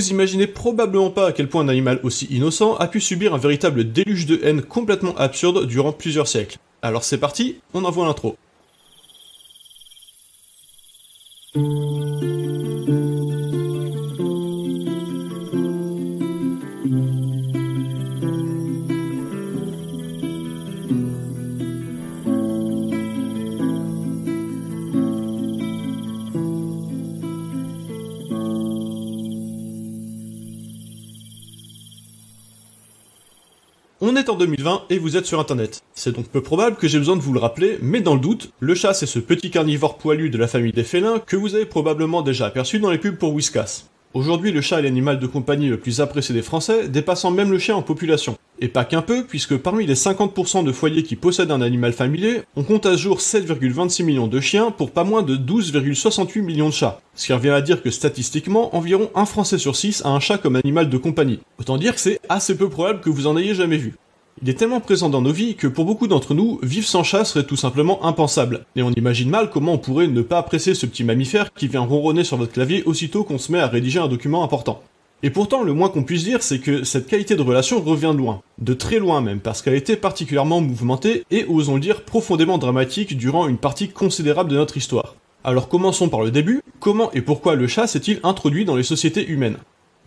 Vous imaginez probablement pas à quel point un animal aussi innocent a pu subir un véritable déluge de haine complètement absurde durant plusieurs siècles. Alors c'est parti, on envoie l'intro. On est en 2020 et vous êtes sur internet. C'est donc peu probable que j'ai besoin de vous le rappeler, mais dans le doute, le chat c'est ce petit carnivore poilu de la famille des félins que vous avez probablement déjà aperçu dans les pubs pour Whiskas. Aujourd'hui, le chat est l'animal de compagnie le plus apprécié des Français, dépassant même le chien en population. Et pas qu'un peu, puisque parmi les 50% de foyers qui possèdent un animal familier, on compte à ce jour 7,26 millions de chiens pour pas moins de 12,68 millions de chats. Ce qui revient à dire que statistiquement, environ un Français sur 6 a un chat comme animal de compagnie. Autant dire que c'est assez peu probable que vous en ayez jamais vu. Il est tellement présent dans nos vies que pour beaucoup d'entre nous, vivre sans chat serait tout simplement impensable. Et on imagine mal comment on pourrait ne pas apprécier ce petit mammifère qui vient ronronner sur votre clavier aussitôt qu'on se met à rédiger un document important. Et pourtant, le moins qu'on puisse dire, c'est que cette qualité de relation revient de loin. De très loin même, parce qu'elle a été particulièrement mouvementée et, osons le dire, profondément dramatique durant une partie considérable de notre histoire. Alors commençons par le début, comment et pourquoi le chat s'est-il introduit dans les sociétés humaines ?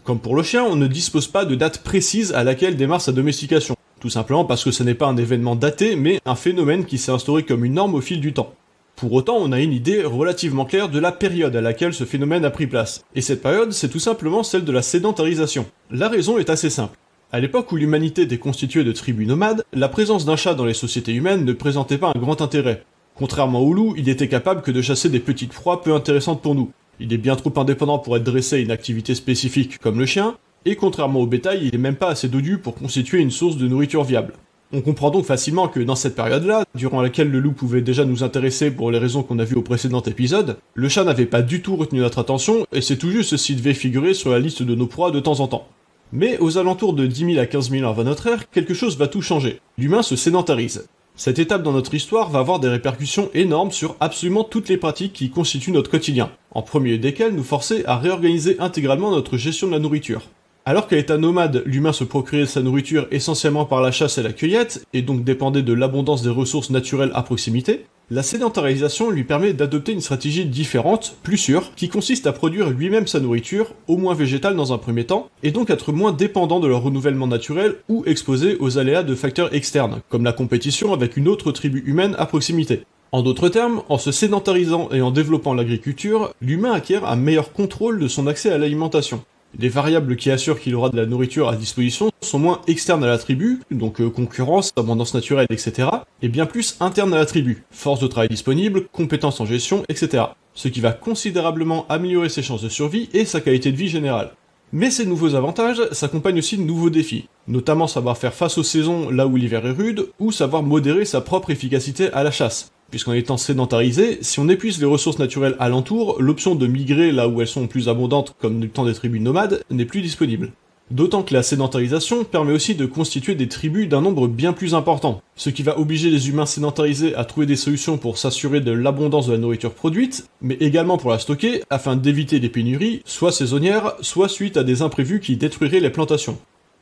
Comme pour le chien, on ne dispose pas de date précise à laquelle démarre sa domestication. Tout simplement parce que ce n'est pas un événement daté, mais un phénomène qui s'est instauré comme une norme au fil du temps. Pour autant, on a une idée relativement claire de la période à laquelle ce phénomène a pris place. Et cette période, c'est tout simplement celle de la sédentarisation. La raison est assez simple. À l'époque où l'humanité était constituée de tribus nomades, la présence d'un chat dans les sociétés humaines ne présentait pas un grand intérêt. Contrairement au loup, il était capable que de chasser des petites proies peu intéressantes pour nous. Il est bien trop indépendant pour être dressé à une activité spécifique comme le chien, et contrairement au bétail, il est même pas assez dodu pour constituer une source de nourriture viable. On comprend donc facilement que dans cette période-là, durant laquelle le loup pouvait déjà nous intéresser pour les raisons qu'on a vues au précédent épisode, le chat n'avait pas du tout retenu notre attention, et c'est tout juste s'il devait figurer sur la liste de nos proies de temps en temps. Mais aux alentours de 10 000 à 15 000 avant notre ère, quelque chose va tout changer. L'humain se sédentarise. Cette étape dans notre histoire va avoir des répercussions énormes sur absolument toutes les pratiques qui constituent notre quotidien, en premier lieu desquelles nous forcer à réorganiser intégralement notre gestion de la nourriture. Alors qu'à l'état nomade, l'humain se procurait sa nourriture essentiellement par la chasse et la cueillette, et donc dépendait de l'abondance des ressources naturelles à proximité, la sédentarisation lui permet d'adopter une stratégie différente, plus sûre, qui consiste à produire lui-même sa nourriture, au moins végétale dans un premier temps, et donc être moins dépendant de leur renouvellement naturel ou exposé aux aléas de facteurs externes, comme la compétition avec une autre tribu humaine à proximité. En d'autres termes, en se sédentarisant et en développant l'agriculture, l'humain acquiert un meilleur contrôle de son accès à l'alimentation. Les variables qui assurent qu'il aura de la nourriture à disposition sont moins externes à la tribu, donc concurrence, abondance naturelle, etc., et bien plus internes à la tribu, force de travail disponible, compétences en gestion, etc., ce qui va considérablement améliorer ses chances de survie et sa qualité de vie générale. Mais ces nouveaux avantages s'accompagnent aussi de nouveaux défis, notamment savoir faire face aux saisons là où l'hiver est rude, ou savoir modérer sa propre efficacité à la chasse. Puisqu'en étant sédentarisé, si on épuise les ressources naturelles alentour, l'option de migrer là où elles sont plus abondantes comme du temps des tribus nomades n'est plus disponible. D'autant que la sédentarisation permet aussi de constituer des tribus d'un nombre bien plus important, ce qui va obliger les humains sédentarisés à trouver des solutions pour s'assurer de l'abondance de la nourriture produite, mais également pour la stocker afin d'éviter des pénuries, soit saisonnières, soit suite à des imprévus qui détruiraient les plantations.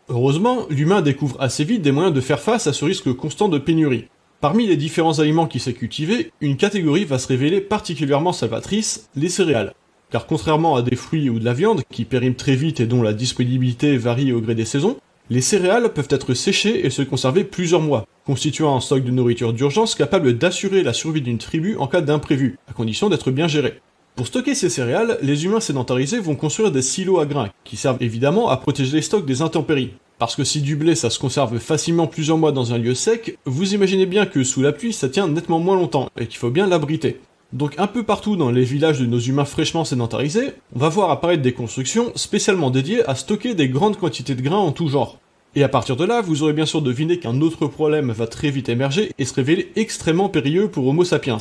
Heureusement, l'humain découvre assez vite des moyens de faire face à ce risque constant de pénurie. Parmi les différents aliments qui s'est cultivé, une catégorie va se révéler particulièrement salvatrice, les céréales. Car contrairement à des fruits ou de la viande, qui périment très vite et dont la disponibilité varie au gré des saisons, les céréales peuvent être séchées et se conserver plusieurs mois, constituant un stock de nourriture d'urgence capable d'assurer la survie d'une tribu en cas d'imprévu, à condition d'être bien géré. Pour stocker ces céréales, les humains sédentarisés vont construire des silos à grains, qui servent évidemment à protéger les stocks des intempéries. Parce que si du blé ça se conserve facilement plusieurs mois dans un lieu sec, vous imaginez bien que sous la pluie ça tient nettement moins longtemps, et qu'il faut bien l'abriter. Donc un peu partout dans les villages de nos humains fraîchement sédentarisés, on va voir apparaître des constructions spécialement dédiées à stocker des grandes quantités de grains en tout genre. Et à partir de là, vous aurez bien sûr deviné qu'un autre problème va très vite émerger et se révéler extrêmement périlleux pour Homo sapiens.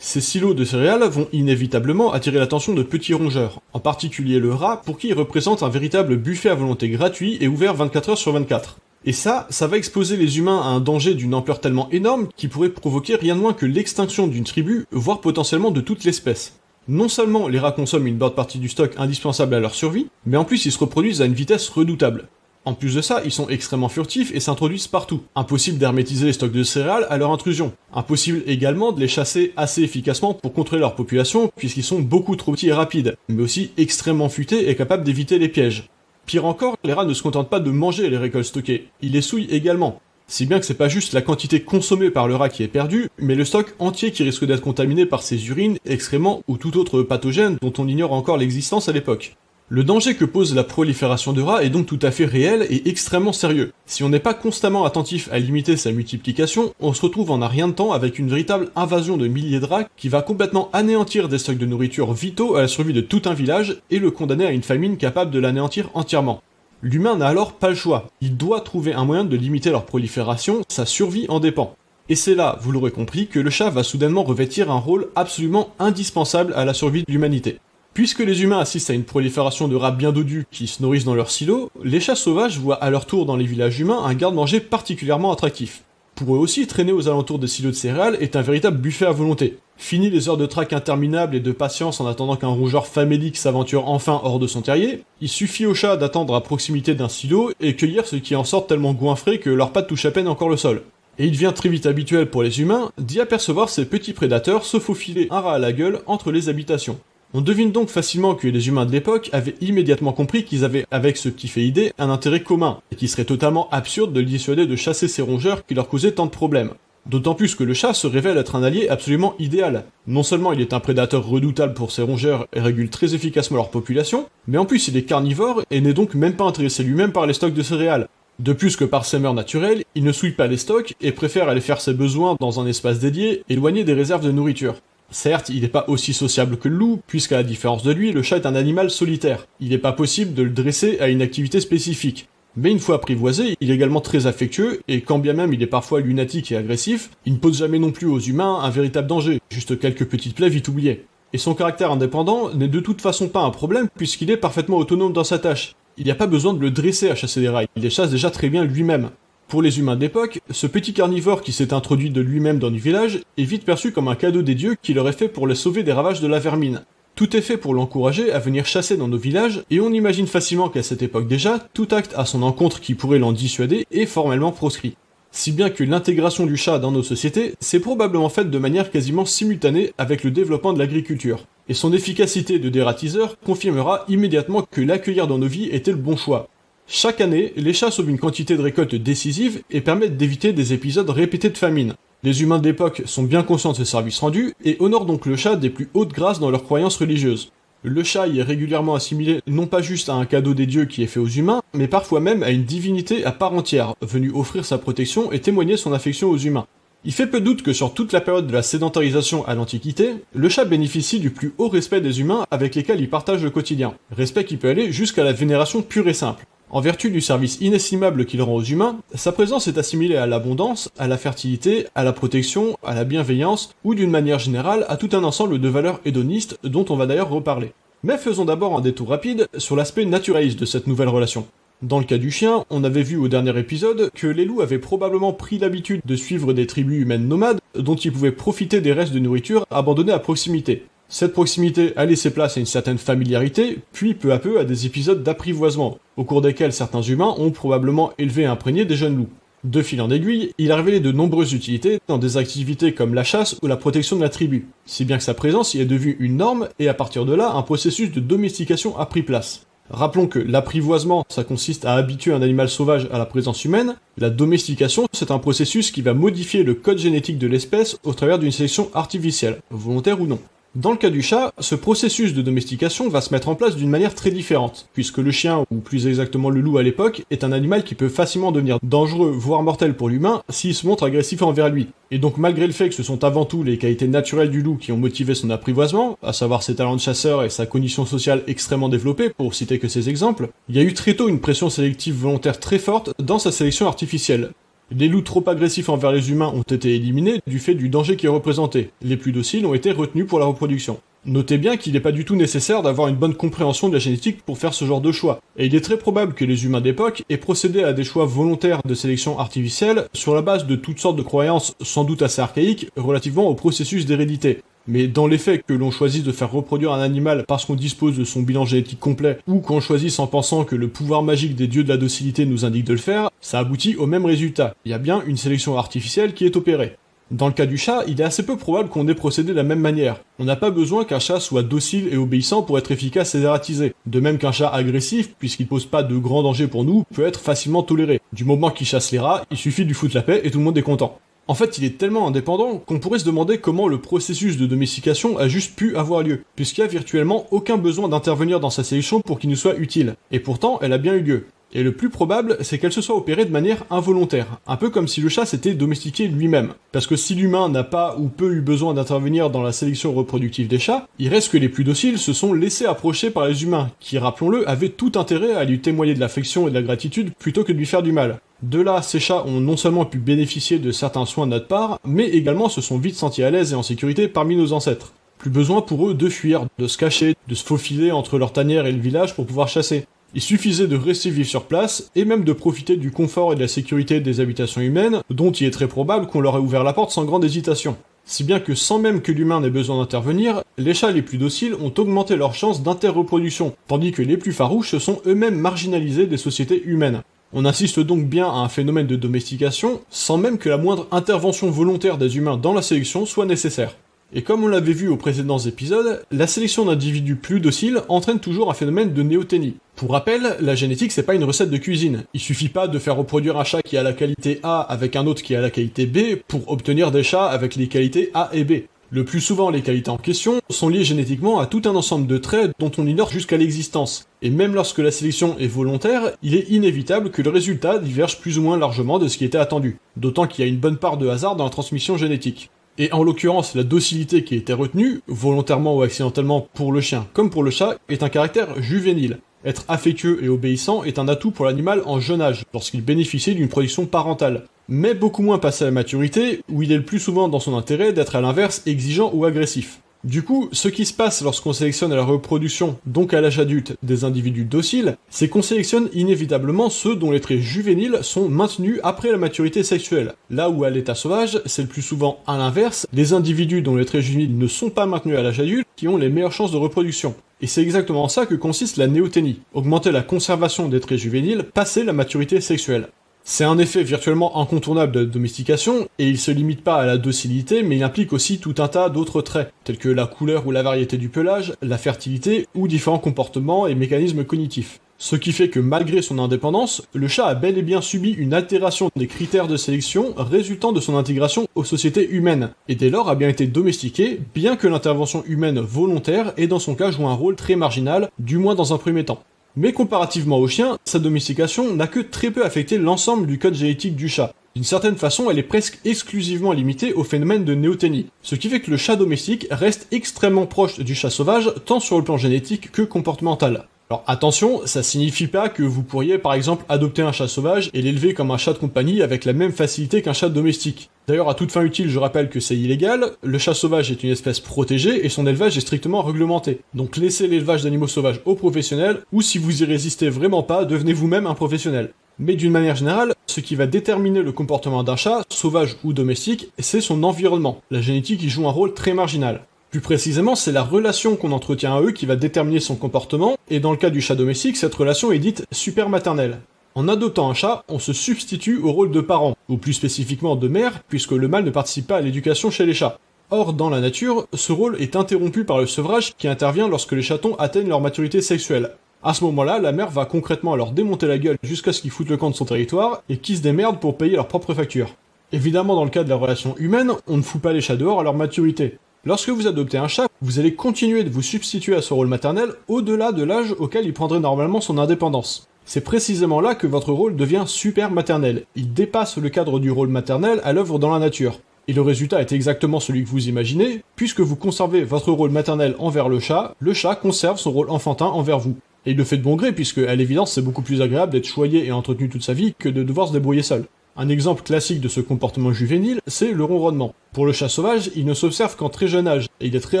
Ces silos de céréales vont inévitablement attirer l'attention de petits rongeurs, en particulier le rat, pour qui ils représentent un véritable buffet à volonté gratuit et ouvert 24 heures sur 24. Et ça va exposer les humains à un danger d'une ampleur tellement énorme qui pourrait provoquer rien de moins que l'extinction d'une tribu, voire potentiellement de toute l'espèce. Non seulement les rats consomment une bonne partie du stock indispensable à leur survie, mais en plus ils se reproduisent à une vitesse redoutable. En plus de ça, ils sont extrêmement furtifs et s'introduisent partout. Impossible d'hermétiser les stocks de céréales à leur intrusion. Impossible également de les chasser assez efficacement pour contrôler leur population, puisqu'ils sont beaucoup trop petits et rapides, mais aussi extrêmement futés et capables d'éviter les pièges. Pire encore, les rats ne se contentent pas de manger les récoltes stockées, ils les souillent également. Si bien que c'est pas juste la quantité consommée par le rat qui est perdue, mais le stock entier qui risque d'être contaminé par ses urines, excréments ou tout autre pathogène dont on ignore encore l'existence à l'époque. Le danger que pose la prolifération de rats est donc tout à fait réel et extrêmement sérieux. Si on n'est pas constamment attentif à limiter sa multiplication, on se retrouve en un rien de temps avec une véritable invasion de milliers de rats qui va complètement anéantir des stocks de nourriture vitaux à la survie de tout un village et le condamner à une famine capable de l'anéantir entièrement. L'humain n'a alors pas le choix, il doit trouver un moyen de limiter leur prolifération, sa survie en dépend. Et c'est là, vous l'aurez compris, que le chat va soudainement revêtir un rôle absolument indispensable à la survie de l'humanité. Puisque les humains assistent à une prolifération de rats bien dodus qui se nourrissent dans leurs silos, les chats sauvages voient à leur tour dans les villages humains un garde-manger particulièrement attractif. Pour eux aussi, traîner aux alentours des silos de céréales est un véritable buffet à volonté. Fini les heures de traque interminables et de patience en attendant qu'un rongeur famélique s'aventure enfin hors de son terrier, il suffit aux chats d'attendre à proximité d'un silo et cueillir ce qui en sort tellement goinfré que leurs pattes touchent à peine encore le sol. Et il devient très vite habituel pour les humains d'y apercevoir ces petits prédateurs se faufiler un rat à la gueule entre les habitations. On devine donc facilement que les humains de l'époque avaient immédiatement compris qu'ils avaient, avec ce petit fait idée, un intérêt commun, et qu'il serait totalement absurde de les dissuader de chasser ces rongeurs qui leur causaient tant de problèmes. D'autant plus que le chat se révèle être un allié absolument idéal. Non seulement il est un prédateur redoutable pour ces rongeurs et régule très efficacement leur population, mais en plus il est carnivore et n'est donc même pas intéressé lui-même par les stocks de céréales. De plus que par ses mœurs naturelles, il ne souille pas les stocks et préfère aller faire ses besoins dans un espace dédié, éloigné des réserves de nourriture. Certes, il n'est pas aussi sociable que le loup, puisqu'à la différence de lui, le chat est un animal solitaire. Il n'est pas possible de le dresser à une activité spécifique. Mais une fois apprivoisé, il est également très affectueux, et quand bien même il est parfois lunatique et agressif, il ne pose jamais non plus aux humains un véritable danger, juste quelques petites plaies vite oubliées. Et son caractère indépendant n'est de toute façon pas un problème, puisqu'il est parfaitement autonome dans sa tâche. Il n'y a pas besoin de le dresser à chasser des rats, il les chasse déjà très bien lui-même. Pour les humains d'époque, ce petit carnivore qui s'est introduit de lui-même dans du village est vite perçu comme un cadeau des dieux qui leur est fait pour les sauver des ravages de la vermine. Tout est fait pour l'encourager à venir chasser dans nos villages, et on imagine facilement qu'à cette époque déjà, tout acte à son encontre qui pourrait l'en dissuader est formellement proscrit. Si bien que l'intégration du chat dans nos sociétés s'est probablement faite de manière quasiment simultanée avec le développement de l'agriculture. Et son efficacité de dératiseur confirmera immédiatement que l'accueillir dans nos vies était le bon choix. Chaque année, les chats sauvent une quantité de récoltes décisive et permettent d'éviter des épisodes répétés de famine. Les humains d'époque sont bien conscients de ce service rendu et honorent donc le chat des plus hautes grâces dans leurs croyances religieuses. Le chat y est régulièrement assimilé non pas juste à un cadeau des dieux qui est fait aux humains, mais parfois même à une divinité à part entière, venue offrir sa protection et témoigner son affection aux humains. Il fait peu doute que sur toute la période de la sédentarisation à l'Antiquité, le chat bénéficie du plus haut respect des humains avec lesquels il partage le quotidien, respect qui peut aller jusqu'à la vénération pure et simple. En vertu du service inestimable qu'il rend aux humains, sa présence est assimilée à l'abondance, à la fertilité, à la protection, à la bienveillance, ou d'une manière générale à tout un ensemble de valeurs hédonistes dont on va d'ailleurs reparler. Mais faisons d'abord un détour rapide sur l'aspect naturaliste de cette nouvelle relation. Dans le cas du chien, on avait vu au dernier épisode que les loups avaient probablement pris l'habitude de suivre des tribus humaines nomades dont ils pouvaient profiter des restes de nourriture abandonnés à proximité. Cette proximité a laissé place à une certaine familiarité, puis peu à peu à des épisodes d'apprivoisement, au cours desquels certains humains ont probablement élevé et imprégné des jeunes loups. De fil en aiguille, il a révélé de nombreuses utilités dans des activités comme la chasse ou la protection de la tribu, si bien que sa présence y est devenue une norme et à partir de là, un processus de domestication a pris place. Rappelons que l'apprivoisement, ça consiste à habituer un animal sauvage à la présence humaine, la domestication, c'est un processus qui va modifier le code génétique de l'espèce au travers d'une sélection artificielle, volontaire ou non. Dans le cas du chat, ce processus de domestication va se mettre en place d'une manière très différente, puisque le chien, ou plus exactement le loup à l'époque, est un animal qui peut facilement devenir dangereux, voire mortel pour l'humain, s'il se montre agressif envers lui. Et donc malgré le fait que ce sont avant tout les qualités naturelles du loup qui ont motivé son apprivoisement, à savoir ses talents de chasseur et sa cognition sociale extrêmement développée, pour citer que ces exemples, il y a eu très tôt une pression sélective volontaire très forte dans sa sélection artificielle. Les loups trop agressifs envers les humains ont été éliminés du fait du danger qui est représenté. Les plus dociles ont été retenus pour la reproduction. Notez bien qu'il n'est pas du tout nécessaire d'avoir une bonne compréhension de la génétique pour faire ce genre de choix, et il est très probable que les humains d'époque aient procédé à des choix volontaires de sélection artificielle sur la base de toutes sortes de croyances sans doute assez archaïques relativement au processus d'hérédité. mais dans les faits, que l'on choisisse de faire reproduire un animal parce qu'on dispose de son bilan génétique complet, ou qu'on choisisse en pensant que le pouvoir magique des dieux de la docilité nous indique de le faire, ça aboutit au même résultat. Il y a bien une sélection artificielle qui est opérée. Dans le cas du chat, il est assez peu probable qu'on ait procédé de la même manière. On n'a pas besoin qu'un chat soit docile et obéissant pour être efficace et dératisé. De même qu'un chat agressif, puisqu'il pose pas de grands dangers pour nous, peut être facilement toléré. Du moment qu'il chasse les rats, il suffit de lui foutre la paix et tout le monde est content. En fait, il est tellement indépendant qu'on pourrait se demander comment le processus de domestication a juste pu avoir lieu, puisqu'il y a virtuellement aucun besoin d'intervenir dans sa sélection pour qu'il nous soit utile. Et pourtant, elle a bien eu lieu. Et le plus probable, c'est qu'elle se soit opérée de manière involontaire, un peu comme si le chat s'était domestiqué lui-même. Parce que si l'humain n'a pas ou peu eu besoin d'intervenir dans la sélection reproductive des chats, il reste que les plus dociles se sont laissés approcher par les humains, qui, rappelons-le, avaient tout intérêt à lui témoigner de l'affection et de la gratitude plutôt que de lui faire du mal. De là, ces chats ont non seulement pu bénéficier de certains soins de notre part, mais également se sont vite sentis à l'aise et en sécurité parmi nos ancêtres. Plus besoin pour eux de fuir, de se cacher, de se faufiler entre leur tanière et le village pour pouvoir chasser. Il suffisait de rester vivre sur place, et même de profiter du confort et de la sécurité des habitations humaines, dont il est très probable qu'on leur ait ouvert la porte sans grande hésitation. Si bien que sans même que l'humain n'ait besoin d'intervenir, les chats les plus dociles ont augmenté leurs chances d'interreproduction, tandis que les plus farouches se sont eux-mêmes marginalisés des sociétés humaines. On assiste donc bien à un phénomène de domestication, sans même que la moindre intervention volontaire des humains dans la sélection soit nécessaire. Et comme on l'avait vu aux précédents épisodes, la sélection d'individus plus dociles entraîne toujours un phénomène de néoténie. Pour rappel, la génétique c'est pas une recette de cuisine. Il suffit pas de faire reproduire un chat qui a la qualité A avec un autre qui a la qualité B pour obtenir des chats avec les qualités A et B. Le plus souvent, les qualités en question sont liées génétiquement à tout un ensemble de traits dont on ignore jusqu'à l'existence. Et même lorsque la sélection est volontaire, il est inévitable que le résultat diverge plus ou moins largement de ce qui était attendu. D'autant qu'il y a une bonne part de hasard dans la transmission génétique. Et en l'occurrence, la docilité qui était retenue, volontairement ou accidentellement pour le chien comme pour le chat, est un caractère juvénile. Être affectueux et obéissant est un atout pour l'animal en jeune âge, lorsqu'il bénéficie d'une production parentale. Mais beaucoup moins passé à la maturité, où il est le plus souvent dans son intérêt d'être à l'inverse exigeant ou agressif. Du coup, ce qui se passe lorsqu'on sélectionne à la reproduction, donc à l'âge adulte, des individus dociles, c'est qu'on sélectionne inévitablement ceux dont les traits juvéniles sont maintenus après la maturité sexuelle. Là où à l'état sauvage, c'est le plus souvent à l'inverse, les individus dont les traits juvéniles ne sont pas maintenus à l'âge adulte qui ont les meilleures chances de reproduction. Et c'est exactement ça que consiste la néoténie, augmenter la conservation des traits juvéniles passé la maturité sexuelle. C'est un effet virtuellement incontournable de la domestication, et il se limite pas à la docilité, mais il implique aussi tout un tas d'autres traits, tels que la couleur ou la variété du pelage, la fertilité, ou différents comportements et mécanismes cognitifs. Ce qui fait que malgré son indépendance, le chat a bel et bien subi une altération des critères de sélection résultant de son intégration aux sociétés humaines, et dès lors a bien été domestiqué, bien que l'intervention humaine volontaire ait dans son cas joué un rôle très marginal, du moins dans un premier temps. Mais comparativement au chien, sa domestication n'a que très peu affecté l'ensemble du code génétique du chat. D'une certaine façon, elle est presque exclusivement limitée au phénomène de néoténie, ce qui fait que le chat domestique reste extrêmement proche du chat sauvage, tant sur le plan génétique que comportemental. Alors attention, ça signifie pas que vous pourriez par exemple adopter un chat sauvage et l'élever comme un chat de compagnie avec la même facilité qu'un chat domestique. D'ailleurs, à toute fin utile, je rappelle que c'est illégal, le chat sauvage est une espèce protégée et son élevage est strictement réglementé. Donc laissez l'élevage d'animaux sauvages aux professionnels, ou si vous y résistez vraiment pas, devenez vous-même un professionnel. Mais d'une manière générale, ce qui va déterminer le comportement d'un chat, sauvage ou domestique, c'est son environnement. La génétique y joue un rôle très marginal. Plus précisément, c'est la relation qu'on entretient à eux qui va déterminer son comportement, et dans le cas du chat domestique, cette relation est dite supermaternelle. En adoptant un chat, on se substitue au rôle de parent, ou plus spécifiquement de mère, puisque le mâle ne participe pas à l'éducation chez les chats. Or, dans la nature, ce rôle est interrompu par le sevrage qui intervient lorsque les chatons atteignent leur maturité sexuelle. À ce moment-là, la mère va concrètement leur démonter la gueule jusqu'à ce qu'ils foutent le camp de son territoire, et qu'ils se démerdent pour payer leurs propres factures. Évidemment, dans le cas de la relation humaine, on ne fout pas les chats dehors à leur maturité. Lorsque vous adoptez un chat, vous allez continuer de vous substituer à ce rôle maternel au-delà de l'âge auquel il prendrait normalement son indépendance. C'est précisément là que votre rôle devient super maternel. Il dépasse le cadre du rôle maternel à l'œuvre dans la nature. Et le résultat est exactement celui que vous imaginez, puisque vous conservez votre rôle maternel envers le chat conserve son rôle enfantin envers vous. Et il le fait de bon gré, puisque à l'évidence c'est beaucoup plus agréable d'être choyé et entretenu toute sa vie que de devoir se débrouiller seul. Un exemple classique de ce comportement juvénile, c'est le ronronnement. Pour le chat sauvage, il ne s'observe qu'en très jeune âge, et il est très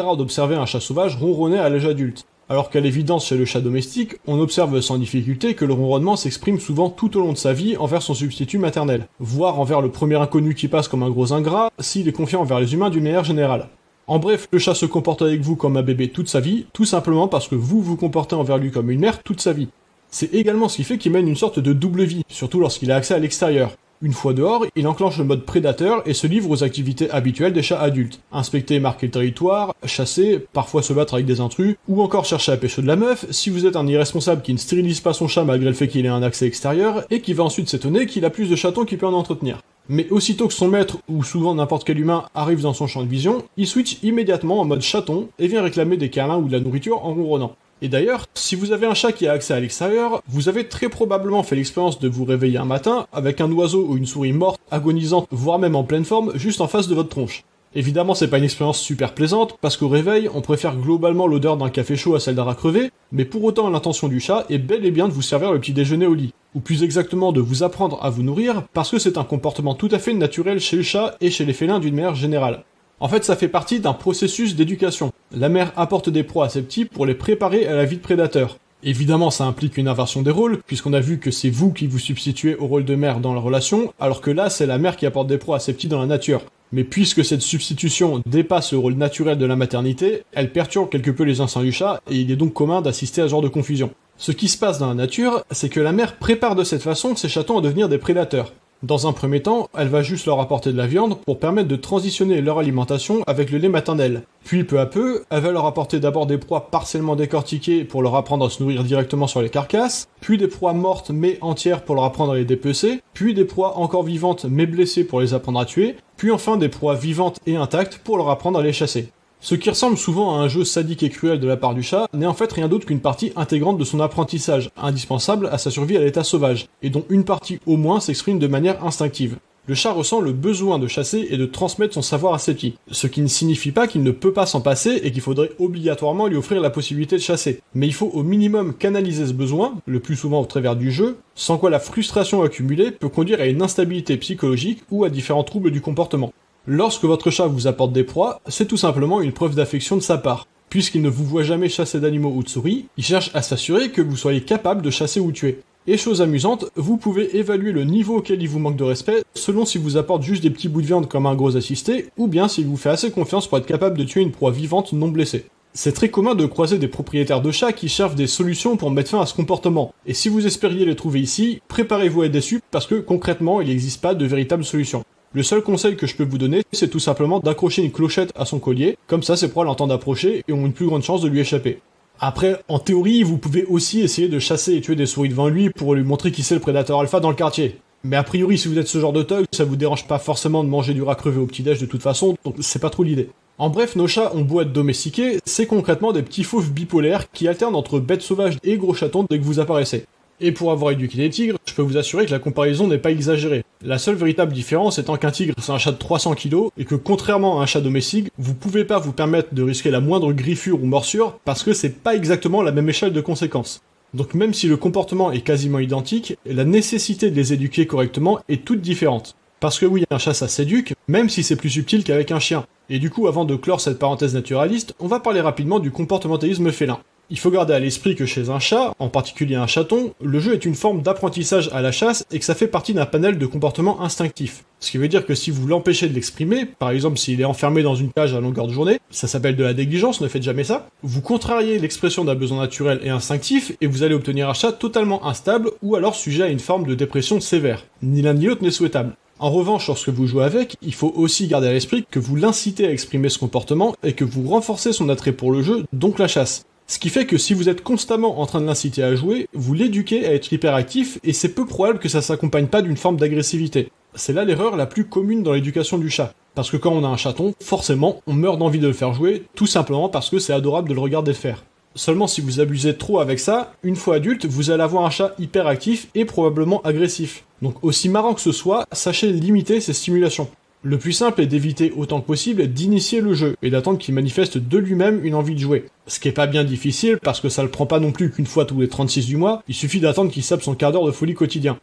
rare d'observer un chat sauvage ronronner à l'âge adulte. Alors qu'à l'évidence chez le chat domestique, on observe sans difficulté que le ronronnement s'exprime souvent tout au long de sa vie envers son substitut maternel, voire envers le premier inconnu qui passe comme un gros ingrat, s'il est confiant envers les humains d'une manière générale. En bref, le chat se comporte avec vous comme un bébé toute sa vie, tout simplement parce que vous vous comportez envers lui comme une mère toute sa vie. C'est également ce qui fait qu'il mène une sorte de double vie, surtout lorsqu'il a accès à l'extérieur. Une fois dehors, il enclenche le mode prédateur et se livre aux activités habituelles des chats adultes. Inspecter et marquer le territoire, chasser, parfois se battre avec des intrus, ou encore chercher à pêcher de la meuf si vous êtes un irresponsable qui ne stérilise pas son chat malgré le fait qu'il ait un accès extérieur, et qui va ensuite s'étonner qu'il a plus de chatons qu'il peut en entretenir. Mais aussitôt que son maître, ou souvent n'importe quel humain, arrive dans son champ de vision, il switch immédiatement en mode chaton et vient réclamer des câlins ou de la nourriture en ronronnant. Et d'ailleurs, si vous avez un chat qui a accès à l'extérieur, vous avez très probablement fait l'expérience de vous réveiller un matin avec un oiseau ou une souris morte, agonisante, voire même en pleine forme, juste en face de votre tronche. Évidemment, c'est pas une expérience super plaisante, parce qu'au réveil, on préfère globalement l'odeur d'un café chaud à celle d'un rat crevé, mais pour autant l'intention du chat est bel et bien de vous servir le petit déjeuner au lit. Ou plus exactement de vous apprendre à vous nourrir, parce que c'est un comportement tout à fait naturel chez le chat et chez les félins d'une manière générale. En fait, ça fait partie d'un processus d'éducation. La mère apporte des proies à ses petits pour les préparer à la vie de prédateur. Évidemment, ça implique une inversion des rôles, puisqu'on a vu que c'est vous qui vous substituez au rôle de mère dans la relation, alors que là, c'est la mère qui apporte des proies à ses petits dans la nature. Mais puisque cette substitution dépasse le rôle naturel de la maternité, elle perturbe quelque peu les instincts du chat, et il est donc commun d'assister à ce genre de confusion. Ce qui se passe dans la nature, c'est que la mère prépare de cette façon ses chatons à devenir des prédateurs. Dans un premier temps, elle va juste leur apporter de la viande pour permettre de transitionner leur alimentation avec le lait maternel. Puis peu à peu, elle va leur apporter d'abord des proies partiellement décortiquées pour leur apprendre à se nourrir directement sur les carcasses, puis des proies mortes mais entières pour leur apprendre à les dépecer, puis des proies encore vivantes mais blessées pour les apprendre à tuer, puis enfin des proies vivantes et intactes pour leur apprendre à les chasser. Ce qui ressemble souvent à un jeu sadique et cruel de la part du chat n'est en fait rien d'autre qu'une partie intégrante de son apprentissage, indispensable à sa survie à l'état sauvage, et dont une partie au moins s'exprime de manière instinctive. Le chat ressent le besoin de chasser et de transmettre son savoir à ses petits, ce qui ne signifie pas qu'il ne peut pas s'en passer et qu'il faudrait obligatoirement lui offrir la possibilité de chasser. Mais il faut au minimum canaliser ce besoin, le plus souvent au travers du jeu, sans quoi la frustration accumulée peut conduire à une instabilité psychologique ou à différents troubles du comportement. Lorsque votre chat vous apporte des proies, c'est tout simplement une preuve d'affection de sa part. Puisqu'il ne vous voit jamais chasser d'animaux ou de souris, il cherche à s'assurer que vous soyez capable de chasser ou tuer. Et chose amusante, vous pouvez évaluer le niveau auquel il vous manque de respect selon s'il vous apporte juste des petits bouts de viande comme un gros assisté, ou bien s'il vous fait assez confiance pour être capable de tuer une proie vivante non blessée. C'est très commun de croiser des propriétaires de chats qui cherchent des solutions pour mettre fin à ce comportement, et si vous espériez les trouver ici, préparez-vous à être déçus parce que concrètement il n'existe pas de véritable solution. Le seul conseil que je peux vous donner, c'est tout simplement d'accrocher une clochette à son collier, comme ça ses proies l'entendent approcher et ont une plus grande chance de lui échapper. Après, en théorie, vous pouvez aussi essayer de chasser et tuer des souris devant lui pour lui montrer qui c'est le prédateur alpha dans le quartier. Mais a priori, si vous êtes ce genre de thug, ça vous dérange pas forcément de manger du rat crevé au petit-déj de toute façon, donc c'est pas trop l'idée. En bref, nos chats ont beau être domestiqués, c'est concrètement des petits fauves bipolaires qui alternent entre bêtes sauvages et gros chatons dès que vous apparaissez. Et pour avoir éduqué des tigres, je peux vous assurer que la comparaison n'est pas exagérée. La seule véritable différence étant qu'un tigre c'est un chat de 300 kg et que contrairement à un chat domestique, vous pouvez pas vous permettre de risquer la moindre griffure ou morsure parce que c'est pas exactement la même échelle de conséquences. Donc même si le comportement est quasiment identique, la nécessité de les éduquer correctement est toute différente. Parce que oui, un chat ça s'éduque, même si c'est plus subtil qu'avec un chien. Et du coup, avant de clore cette parenthèse naturaliste, on va parler rapidement du comportementalisme félin. Il faut garder à l'esprit que chez un chat, en particulier un chaton, le jeu est une forme d'apprentissage à la chasse et que ça fait partie d'un panel de comportements instinctifs. Ce qui veut dire que si vous l'empêchez de l'exprimer, par exemple s'il est enfermé dans une cage à longueur de journée, ça s'appelle de la négligence, ne faites jamais ça, vous contrariez l'expression d'un besoin naturel et instinctif et vous allez obtenir un chat totalement instable ou alors sujet à une forme de dépression sévère. Ni l'un ni l'autre n'est souhaitable. En revanche, lorsque vous jouez avec, il faut aussi garder à l'esprit que vous l'incitez à exprimer ce comportement et que vous renforcez son attrait pour le jeu, donc la chasse. Ce qui fait que si vous êtes constamment en train de l'inciter à jouer, vous l'éduquez à être hyperactif et c'est peu probable que ça s'accompagne pas d'une forme d'agressivité. C'est là l'erreur la plus commune dans l'éducation du chat. Parce que quand on a un chaton, forcément, on meurt d'envie de le faire jouer, tout simplement parce que c'est adorable de le regarder faire. Seulement si vous abusez trop avec ça, une fois adulte, vous allez avoir un chat hyperactif et probablement agressif. Donc aussi marrant que ce soit, sachez limiter ces stimulations. Le plus simple est d'éviter autant que possible d'initier le jeu et d'attendre qu'il manifeste de lui-même une envie de jouer. Ce qui est pas bien difficile parce que ça le prend pas non plus qu'une fois tous les 36 du mois, il suffit d'attendre qu'il sape son quart d'heure de folie quotidien.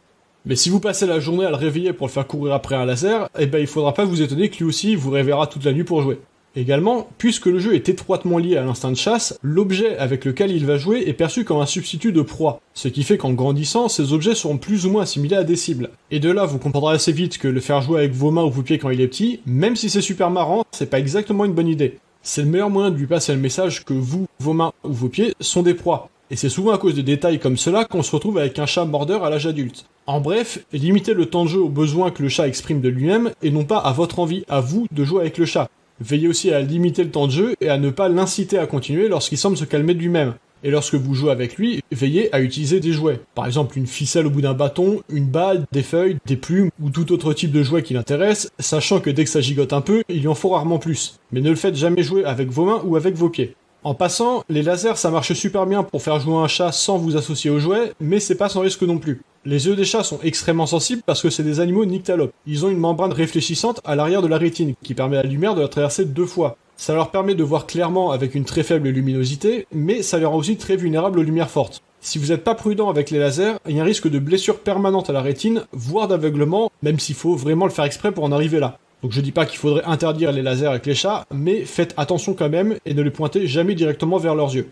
Mais si vous passez la journée à le réveiller pour le faire courir après un laser, eh ben il faudra pas vous étonner que lui aussi vous réveillera toute la nuit pour jouer. Également, puisque le jeu est étroitement lié à l'instinct de chasse, l'objet avec lequel il va jouer est perçu comme un substitut de proie, ce qui fait qu'en grandissant, ces objets seront plus ou moins assimilés à des cibles. Et de là, vous comprendrez assez vite que le faire jouer avec vos mains ou vos pieds quand il est petit, même si c'est super marrant, c'est pas exactement une bonne idée. C'est le meilleur moyen de lui passer le message que vous, vos mains ou vos pieds sont des proies. Et c'est souvent à cause de détails comme cela qu'on se retrouve avec un chat mordeur à l'âge adulte. En bref, limitez le temps de jeu aux besoins que le chat exprime de lui-même et non pas à votre envie, à vous, de jouer avec le chat. Veillez aussi à limiter le temps de jeu et à ne pas l'inciter à continuer lorsqu'il semble se calmer de lui-même. Et lorsque vous jouez avec lui, veillez à utiliser des jouets. Par exemple une ficelle au bout d'un bâton, une balle, des feuilles, des plumes ou tout autre type de jouet qui l'intéresse, sachant que dès que ça gigote un peu, il y en faut rarement plus. Mais ne le faites jamais jouer avec vos mains ou avec vos pieds. En passant, les lasers ça marche super bien pour faire jouer un chat sans vous associer au jouet, mais c'est pas sans risque non plus. Les yeux des chats sont extrêmement sensibles parce que c'est des animaux nyctalopes. Ils ont une membrane réfléchissante à l'arrière de la rétine qui permet à la lumière de la traverser 2 fois. Ça leur permet de voir clairement avec une très faible luminosité, mais ça les rend aussi très vulnérables aux lumières fortes. Si vous n'êtes pas prudent avec les lasers, il y a un risque de blessure permanente à la rétine, voire d'aveuglement, même s'il faut vraiment le faire exprès pour en arriver là. Donc je dis pas qu'il faudrait interdire les lasers avec les chats, mais faites attention quand même et ne les pointez jamais directement vers leurs yeux.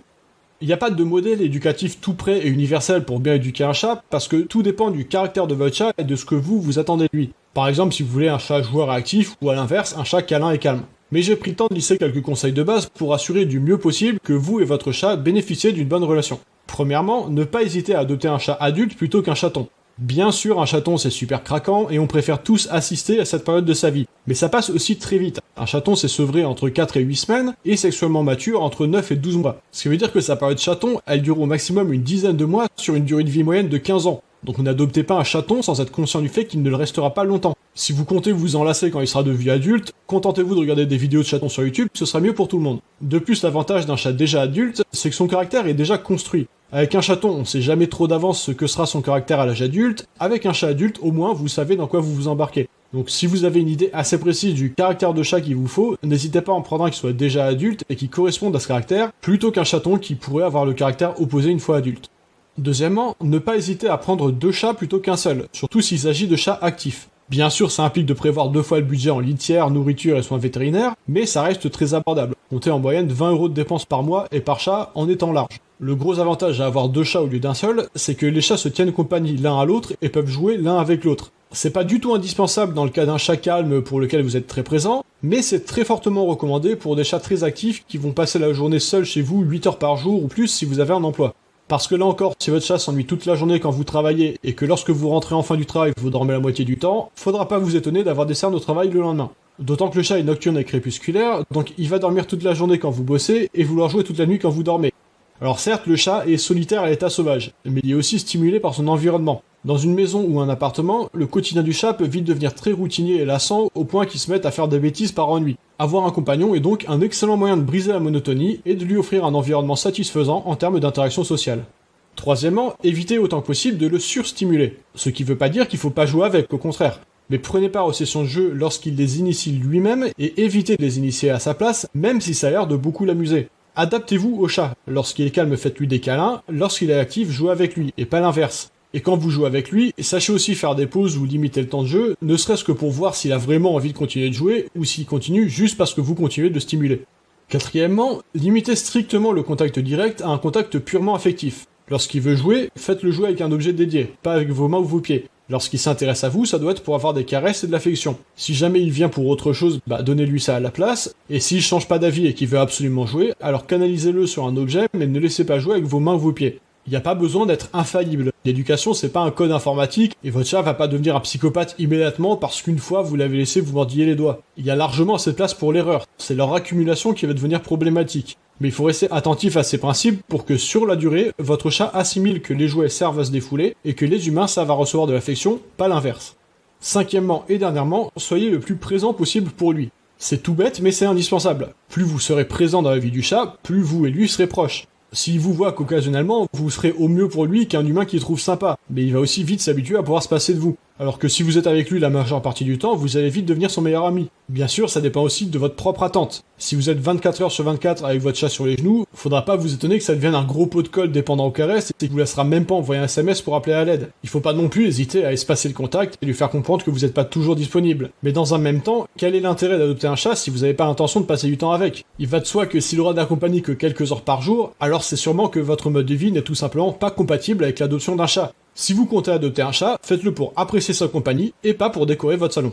Il n'y a pas de modèle éducatif tout prêt et universel pour bien éduquer un chat, parce que tout dépend du caractère de votre chat et de ce que vous attendez de lui. Par exemple, si vous voulez un chat joueur et actif, ou à l'inverse, un chat câlin et calme. Mais j'ai pris le temps de lisser quelques conseils de base pour assurer du mieux possible que vous et votre chat bénéficiez d'une bonne relation. Premièrement, ne pas hésiter à adopter un chat adulte plutôt qu'un chaton. Bien sûr, un chaton c'est super craquant et on préfère tous assister à cette période de sa vie. Mais ça passe aussi très vite. Un chaton c'est sevré entre 4 et 8 semaines et sexuellement mature entre 9 et 12 mois. Ce qui veut dire que sa période chaton, elle dure au maximum une dizaine de mois sur une durée de vie moyenne de 15 ans. Donc n'adoptez pas un chaton sans être conscient du fait qu'il ne le restera pas longtemps. Si vous comptez vous enlacer quand il sera devenu adulte, contentez-vous de regarder des vidéos de chatons sur YouTube, ce sera mieux pour tout le monde. De plus, l'avantage d'un chat déjà adulte, c'est que son caractère est déjà construit. Avec un chaton, on sait jamais trop d'avance ce que sera son caractère à l'âge adulte. Avec un chat adulte, au moins, vous savez dans quoi vous vous embarquez. Donc si vous avez une idée assez précise du caractère de chat qu'il vous faut, n'hésitez pas à en prendre un qui soit déjà adulte et qui corresponde à ce caractère, plutôt qu'un chaton qui pourrait avoir le caractère opposé une fois adulte. Deuxièmement, ne pas hésiter à prendre 2 chats plutôt qu'un seul, surtout s'il s'agit de chats actifs. Bien sûr, ça implique de prévoir 2 fois le budget en litière, nourriture et soins vétérinaires, mais ça reste très abordable. Comptez en moyenne 20 € de dépenses par mois et par chat en étant large. Le gros avantage à avoir 2 chats au lieu d'un seul, c'est que les chats se tiennent compagnie l'un à l'autre et peuvent jouer l'un avec l'autre. C'est pas du tout indispensable dans le cas d'un chat calme pour lequel vous êtes très présent, mais c'est très fortement recommandé pour des chats très actifs qui vont passer la journée seuls chez vous 8 heures par jour ou plus si vous avez un emploi. Parce que là encore, si votre chat s'ennuie toute la journée quand vous travaillez et que lorsque vous rentrez en fin du travail, vous dormez la moitié du temps, faudra pas vous étonner d'avoir des cernes au travail le lendemain. D'autant que le chat est nocturne et crépusculaire, donc il va dormir toute la journée quand vous bossez et vouloir jouer toute la nuit quand vous dormez. Alors certes, le chat est solitaire à l'état sauvage, mais il est aussi stimulé par son environnement. Dans une maison ou un appartement, le quotidien du chat peut vite devenir très routinier et lassant au point qu'il se mette à faire des bêtises par ennui. Avoir un compagnon est donc un excellent moyen de briser la monotonie et de lui offrir un environnement satisfaisant en termes d'interaction sociale. Troisièmement, évitez autant que possible de le surstimuler. Ce qui veut pas dire qu'il faut pas jouer avec, au contraire. Mais prenez part aux sessions de jeu lorsqu'il les initie lui-même et évitez de les initier à sa place, même si ça a l'air de beaucoup l'amuser. Adaptez-vous au chat. Lorsqu'il est calme, faites-lui des câlins. Lorsqu'il est actif, jouez avec lui, et pas l'inverse. Et quand vous jouez avec lui, sachez aussi faire des pauses ou limiter le temps de jeu, ne serait-ce que pour voir s'il a vraiment envie de continuer de jouer, ou s'il continue juste parce que vous continuez de le stimuler. Quatrièmement, limitez strictement le contact direct à un contact purement affectif. Lorsqu'il veut jouer, faites-le jouer avec un objet dédié, pas avec vos mains ou vos pieds. Lorsqu'il s'intéresse à vous, ça doit être pour avoir des caresses et de l'affection. Si jamais il vient pour autre chose, donnez-lui ça à la place, et s'il change pas d'avis et qu'il veut absolument jouer, alors canalisez-le sur un objet, mais ne laissez pas jouer avec vos mains ou vos pieds. Il n'y a pas besoin d'être infaillible. L'éducation, c'est pas un code informatique, et votre chat va pas devenir un psychopathe immédiatement parce qu'une fois vous l'avez laissé vous mordiller les doigts. Il y a largement assez de place pour l'erreur. C'est leur accumulation qui va devenir problématique. Mais il faut rester attentif à ces principes pour que sur la durée, votre chat assimile que les jouets servent à se défouler et que les humains savent à recevoir de l'affection, pas l'inverse. Cinquièmement et dernièrement, soyez le plus présent possible pour lui. C'est tout bête, mais c'est indispensable. Plus vous serez présent dans la vie du chat, plus vous et lui serez proches. S'il vous voit qu'occasionnellement, vous serez au mieux pour lui qu'un humain qu'il trouve sympa, mais il va aussi vite s'habituer à pouvoir se passer de vous. Alors que si vous êtes avec lui la majeure partie du temps, vous allez vite devenir son meilleur ami. Bien sûr, ça dépend aussi de votre propre attente. Si vous êtes 24 heures sur 24 avec votre chat sur les genoux, faudra pas vous étonner que ça devienne un gros pot de colle dépendant aux caresses et qu'il vous laissera même pas envoyer un SMS pour appeler à l'aide. Il faut pas non plus hésiter à espacer le contact et lui faire comprendre que vous n'êtes pas toujours disponible. Mais dans un même temps, quel est l'intérêt d'adopter un chat si vous n'avez pas l'intention de passer du temps avec? Il va de soi que s'il aura d'accompagner que quelques heures par jour, alors c'est sûrement que votre mode de vie n'est tout simplement pas compatible avec l'adoption d'un chat. Si vous comptez adopter un chat, faites-le pour apprécier sa compagnie et pas pour décorer votre salon.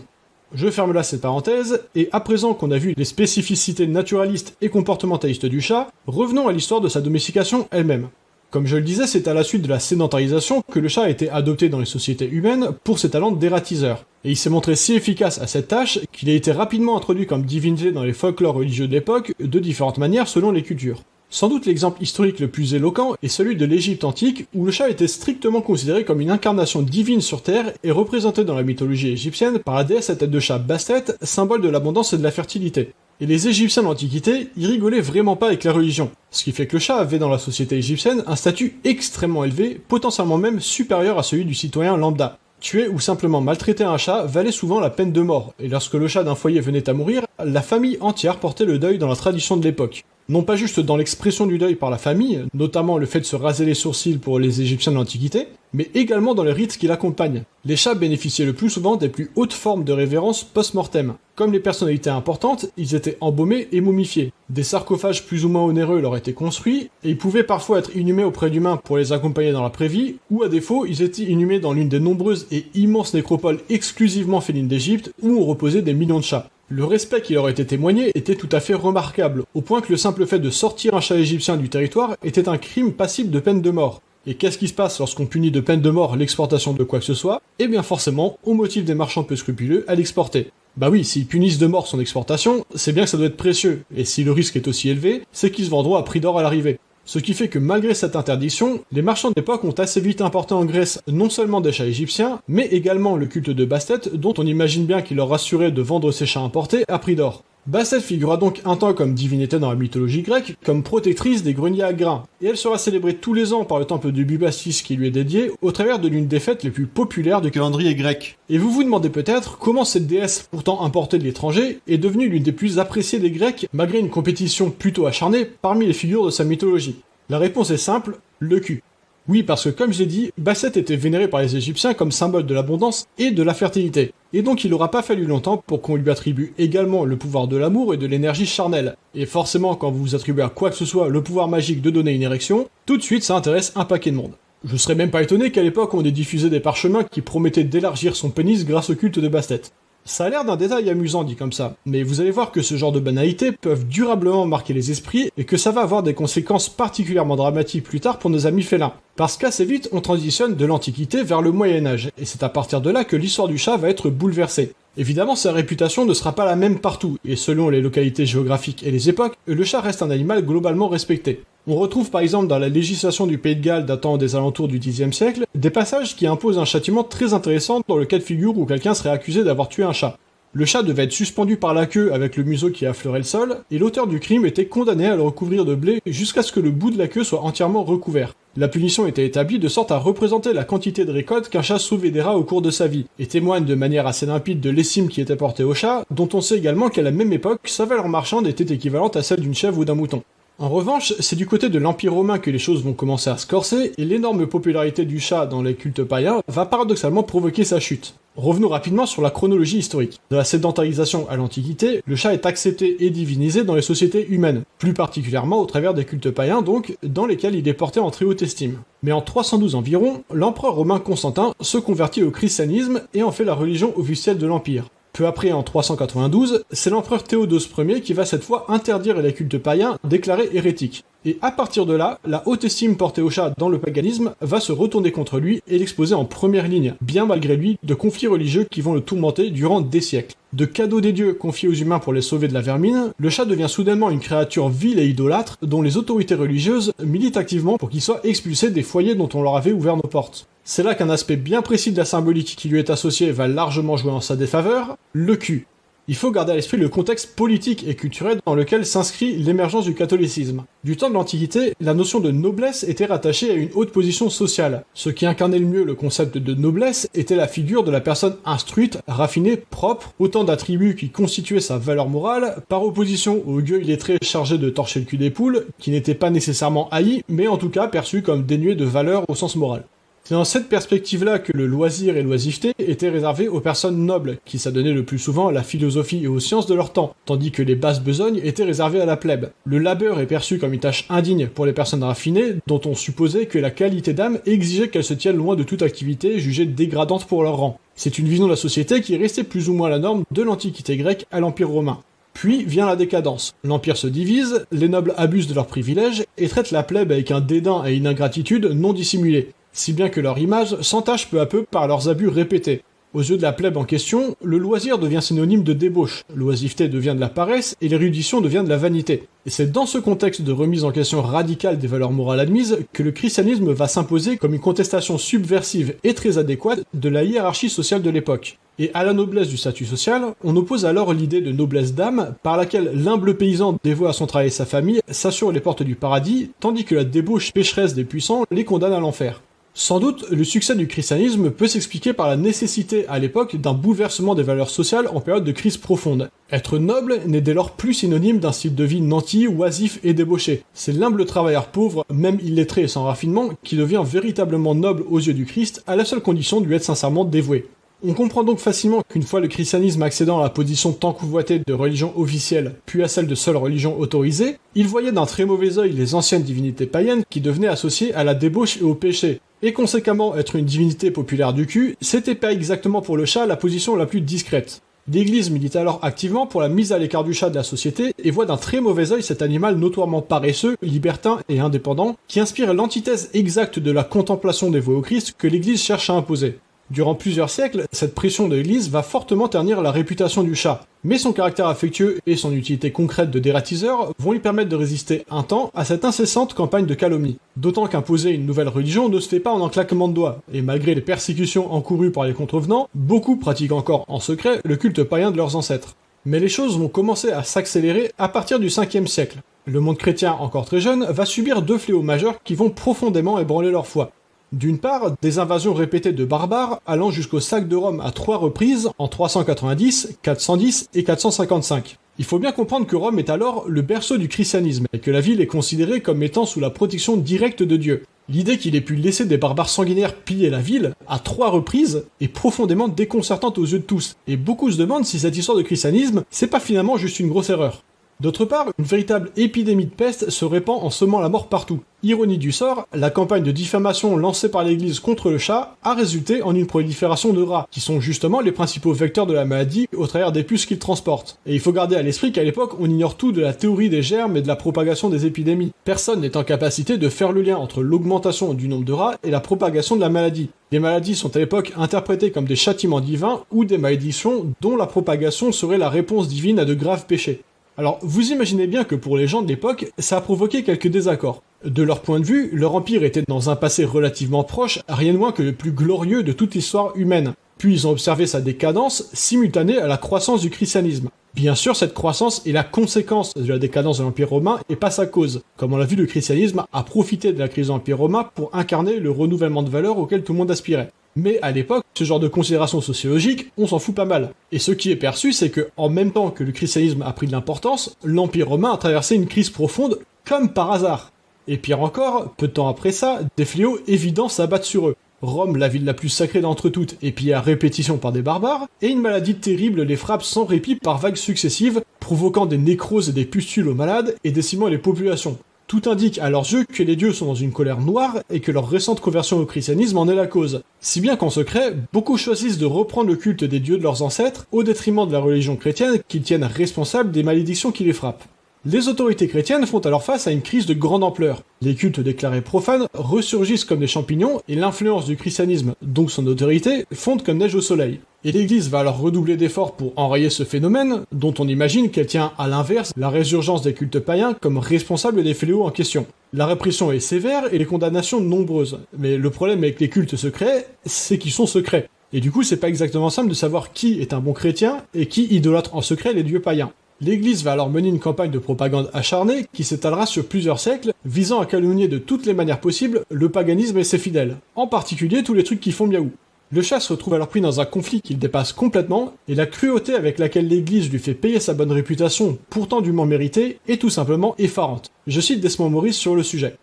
Je ferme là cette parenthèse, et à présent qu'on a vu les spécificités naturalistes et comportementalistes du chat, revenons à l'histoire de sa domestication elle-même. Comme je le disais, c'est à la suite de la sédentarisation que le chat a été adopté dans les sociétés humaines pour ses talents d'ératiseur. Et il s'est montré si efficace à cette tâche qu'il a été rapidement introduit comme divinité dans les folklores religieux de l'époque de différentes manières selon les cultures. Sans doute l'exemple historique le plus éloquent est celui de l'Égypte antique, où le chat était strictement considéré comme une incarnation divine sur Terre et représenté dans la mythologie égyptienne par la déesse à tête de chat Bastet, symbole de l'abondance et de la fertilité. Et les Égyptiens de l'Antiquité, ils rigolaient vraiment pas avec la religion, ce qui fait que le chat avait dans la société égyptienne un statut extrêmement élevé, potentiellement même supérieur à celui du citoyen lambda. Tuer ou simplement maltraiter un chat valait souvent la peine de mort, et lorsque le chat d'un foyer venait à mourir, la famille entière portait le deuil dans la tradition de l'époque. Non pas juste dans l'expression du deuil par la famille, notamment le fait de se raser les sourcils pour les Égyptiens de l'Antiquité, mais également dans les rites qui l'accompagnent. Les chats bénéficiaient le plus souvent des plus hautes formes de révérence post-mortem. Comme les personnalités importantes, ils étaient embaumés et momifiés. Des sarcophages plus ou moins onéreux leur étaient construits, et ils pouvaient parfois être inhumés auprès d'humains pour les accompagner dans l'après-vie, ou à défaut, ils étaient inhumés dans l'une des nombreuses et immenses nécropoles exclusivement félines d'Égypte, où ont reposé des millions de chats. Le respect qui leur était témoigné était tout à fait remarquable, au point que le simple fait de sortir un chat égyptien du territoire était un crime passible de peine de mort. Et qu'est-ce qui se passe lorsqu'on punit de peine de mort l'exportation de quoi que ce soit? Eh bien forcément, on motive des marchands peu scrupuleux à l'exporter. Bah oui, s'ils punissent de mort son exportation, c'est bien que ça doit être précieux, et si le risque est aussi élevé, c'est qu'ils se vendront à prix d'or à l'arrivée. Ce qui fait que malgré cette interdiction, les marchands d'époque ont assez vite importé en Grèce non seulement des chats égyptiens, mais également le culte de Bastet, dont on imagine bien qu'il leur assurait de vendre ces chats importés à prix d'or. Bastet figura donc un temps comme divinité dans la mythologie grecque, comme protectrice des greniers à grains, et elle sera célébrée tous les ans par le temple de Bubastis qui lui est dédié, au travers de l'une des fêtes les plus populaires du calendrier grec. Et vous vous demandez peut-être comment cette déesse, pourtant importée de l'étranger, est devenue l'une des plus appréciées des Grecs, malgré une compétition plutôt acharnée parmi les figures de sa mythologie. La réponse est simple, le cul. Oui, parce que comme j'ai dit, Bastet était vénéré par les Égyptiens comme symbole de l'abondance et de la fertilité. Et donc il n'aura pas fallu longtemps pour qu'on lui attribue également le pouvoir de l'amour et de l'énergie charnelle. Et forcément, quand vous vous attribuez à quoi que ce soit le pouvoir magique de donner une érection, tout de suite ça intéresse un paquet de monde. Je serais même pas étonné qu'à l'époque on ait diffusé des parchemins qui promettaient d'élargir son pénis grâce au culte de Bastet. Ça a l'air d'un détail amusant dit comme ça, mais vous allez voir que ce genre de banalités peuvent durablement marquer les esprits et que ça va avoir des conséquences particulièrement dramatiques plus tard pour nos amis félins. Parce qu'assez vite on transitionne de l'Antiquité vers le Moyen-Âge, et c'est à partir de là que l'histoire du chat va être bouleversée. Évidemment, sa réputation ne sera pas la même partout, et selon les localités géographiques et les époques, le chat reste un animal globalement respecté. On retrouve par exemple dans la législation du Pays de Galles datant des alentours du Xe siècle, des passages qui imposent un châtiment très intéressant dans le cas de figure où quelqu'un serait accusé d'avoir tué un chat. Le chat devait être suspendu par la queue avec le museau qui affleurait le sol, et l'auteur du crime était condamné à le recouvrir de blé jusqu'à ce que le bout de la queue soit entièrement recouvert. La punition était établie de sorte à représenter la quantité de récolte qu'un chat sauvait des rats au cours de sa vie, et témoigne de manière assez limpide de l'estime qui était portée au chat, dont on sait également qu'à la même époque, sa valeur marchande était équivalente à celle d'une chèvre ou d'un mouton. En revanche, c'est du côté de l'Empire romain que les choses vont commencer à se corser, et l'énorme popularité du chat dans les cultes païens va paradoxalement provoquer sa chute. Revenons rapidement sur la chronologie historique. De la sédentarisation à l'Antiquité, le chat est accepté et divinisé dans les sociétés humaines, plus particulièrement au travers des cultes païens donc, dans lesquels il est porté en très haute estime. Mais en 312 environ, l'empereur romain Constantin se convertit au christianisme et en fait la religion officielle de l'Empire. Peu après, en 392, c'est l'empereur Théodose Ier qui va cette fois interdire les cultes païens déclarés hérétiques. Et à partir de là, la haute estime portée au chat dans le paganisme va se retourner contre lui et l'exposer en première ligne, bien malgré lui, de conflits religieux qui vont le tourmenter durant des siècles. De cadeaux des dieux confiés aux humains pour les sauver de la vermine, le chat devient soudainement une créature vile et idolâtre dont les autorités religieuses militent activement pour qu'il soit expulsé des foyers dont on leur avait ouvert nos portes. C'est là qu'un aspect bien précis de la symbolique qui lui est associé va largement jouer en sa défaveur, le cul. Il faut garder à l'esprit le contexte politique et culturel dans lequel s'inscrit l'émergence du catholicisme. Du temps de l'Antiquité, la notion de noblesse était rattachée à une haute position sociale. Ce qui incarnait le mieux le concept de noblesse était la figure de la personne instruite, raffinée, propre, autant d'attributs qui constituaient sa valeur morale, par opposition au gueux illettré chargé de torcher le cul des poules, qui n'était pas nécessairement haï, mais en tout cas perçu comme dénué de valeur au sens moral. C'est dans cette perspective-là que le loisir et l'oisiveté étaient réservés aux personnes nobles, qui s'adonnaient le plus souvent à la philosophie et aux sciences de leur temps, tandis que les basses besognes étaient réservées à la plèbe. Le labeur est perçu comme une tâche indigne pour les personnes raffinées, dont on supposait que la qualité d'âme exigeait qu'elles se tiennent loin de toute activité jugée dégradante pour leur rang. C'est une vision de la société qui est restée plus ou moins la norme de l'Antiquité grecque à l'Empire romain. Puis vient la décadence. L'Empire se divise, les nobles abusent de leurs privilèges et traitent la plèbe avec un dédain et une ingratitude non dissimulés, si bien que leur image s'entache peu à peu par leurs abus répétés. Aux yeux de la plèbe en question, le loisir devient synonyme de débauche, l'oisiveté devient de la paresse et l'érudition devient de la vanité. Et c'est dans ce contexte de remise en question radicale des valeurs morales admises que le christianisme va s'imposer comme une contestation subversive et très adéquate de la hiérarchie sociale de l'époque. Et à la noblesse du statut social, on oppose alors l'idée de noblesse d'âme par laquelle l'humble paysan dévoué à son travail et sa famille s'assure les portes du paradis, tandis que la débauche pécheresse des puissants les condamne à l'enfer. Sans doute, le succès du christianisme peut s'expliquer par la nécessité à l'époque d'un bouleversement des valeurs sociales en période de crise profonde. Être noble n'est dès lors plus synonyme d'un style de vie nanti, oisif et débauché. C'est l'humble travailleur pauvre, même illettré et sans raffinement, qui devient véritablement noble aux yeux du Christ à la seule condition de lui être sincèrement dévoué. On comprend donc facilement qu'une fois le christianisme accédant à la position tant convoitée de religion officielle, puis à celle de seule religion autorisée, il voyait d'un très mauvais œil les anciennes divinités païennes qui devenaient associées à la débauche et au péché. Et conséquemment, être une divinité populaire du cul, c'était pas exactement pour le chat la position la plus discrète. L'Église milite alors activement pour la mise à l'écart du chat de la société et voit d'un très mauvais œil cet animal notoirement paresseux, libertin et indépendant, qui inspire l'antithèse exacte de la contemplation dévouée au Christ que l'Église cherche à imposer. Durant plusieurs siècles, cette pression de l'Église va fortement ternir la réputation du chat, mais son caractère affectueux et son utilité concrète de dératiseur vont lui permettre de résister un temps à cette incessante campagne de calomnie. D'autant qu'imposer une nouvelle religion ne se fait pas en un claquement de doigts, et malgré les persécutions encourues par les contrevenants, beaucoup pratiquent encore en secret le culte païen de leurs ancêtres. Mais les choses vont commencer à s'accélérer à partir du 5e siècle. Le monde chrétien, encore très jeune, va subir deux fléaux majeurs qui vont profondément ébranler leur foi. D'une part, des invasions répétées de barbares allant jusqu'au sac de Rome à 3 reprises en 390, 410 et 455. Il faut bien comprendre que Rome est alors le berceau du christianisme et que la ville est considérée comme étant sous la protection directe de Dieu. L'idée qu'il ait pu laisser des barbares sanguinaires piller la ville à 3 reprises est profondément déconcertante aux yeux de tous, et beaucoup se demandent si cette histoire de christianisme, c'est pas finalement juste une grosse erreur. D'autre part, une véritable épidémie de peste se répand en semant la mort partout. Ironie du sort, la campagne de diffamation lancée par l'Église contre le chat a résulté en une prolifération de rats, qui sont justement les principaux vecteurs de la maladie au travers des puces qu'ils transportent. Et il faut garder à l'esprit qu'à l'époque, on ignore tout de la théorie des germes et de la propagation des épidémies. Personne n'est en capacité de faire le lien entre l'augmentation du nombre de rats et la propagation de la maladie. Les maladies sont à l'époque interprétées comme des châtiments divins ou des malédictions dont la propagation serait la réponse divine à de graves péchés. Alors, vous imaginez bien que pour les gens de l'époque, ça a provoqué quelques désaccords. De leur point de vue, leur empire était dans un passé relativement proche, rien de moins que le plus glorieux de toute l'histoire humaine. Puis ils ont observé sa décadence, simultanée à la croissance du christianisme. Bien sûr, cette croissance est la conséquence de la décadence de l'Empire romain et pas sa cause. Comme on l'a vu, le christianisme a profité de la crise de l'Empire romain pour incarner le renouvellement de valeurs auquel tout le monde aspirait. Mais à l'époque, ce genre de considération sociologique, on s'en fout pas mal. Et ce qui est perçu, c'est que, en même temps que le christianisme a pris de l'importance, l'Empire romain a traversé une crise profonde, comme par hasard. Et pire encore, peu de temps après ça, des fléaux évidents s'abattent sur eux. Rome, la ville la plus sacrée d'entre toutes, est pillée à répétition par des barbares, et une maladie terrible les frappe sans répit par vagues successives, provoquant des nécroses et des pustules aux malades et décimant les populations. Tout indique à leurs yeux que les dieux sont dans une colère noire et que leur récente conversion au christianisme en est la cause. Si bien qu'en secret, beaucoup choisissent de reprendre le culte des dieux de leurs ancêtres au détriment de la religion chrétienne qu'ils tiennent responsable des malédictions qui les frappent. Les autorités chrétiennes font alors face à une crise de grande ampleur. Les cultes déclarés profanes ressurgissent comme des champignons et l'influence du christianisme, donc son autorité, fonde comme neige au soleil. Et l'Église va alors redoubler d'efforts pour enrayer ce phénomène, dont on imagine qu'elle tient à l'inverse la résurgence des cultes païens comme responsable des fléaux en question. La répression est sévère et les condamnations nombreuses, mais le problème avec les cultes secrets, c'est qu'ils sont secrets. Et du coup, c'est pas exactement simple de savoir qui est un bon chrétien et qui idolâtre en secret les dieux païens. L'Église va alors mener une campagne de propagande acharnée qui s'étalera sur plusieurs siècles, visant à calomnier de toutes les manières possibles le paganisme et ses fidèles, en particulier tous les trucs qui font miaou. Le chat se retrouve alors pris dans un conflit qu'il dépasse complètement, et la cruauté avec laquelle l'Église lui fait payer sa bonne réputation, pourtant dûment méritée, est tout simplement effarante. Je cite Desmond Morris sur le sujet.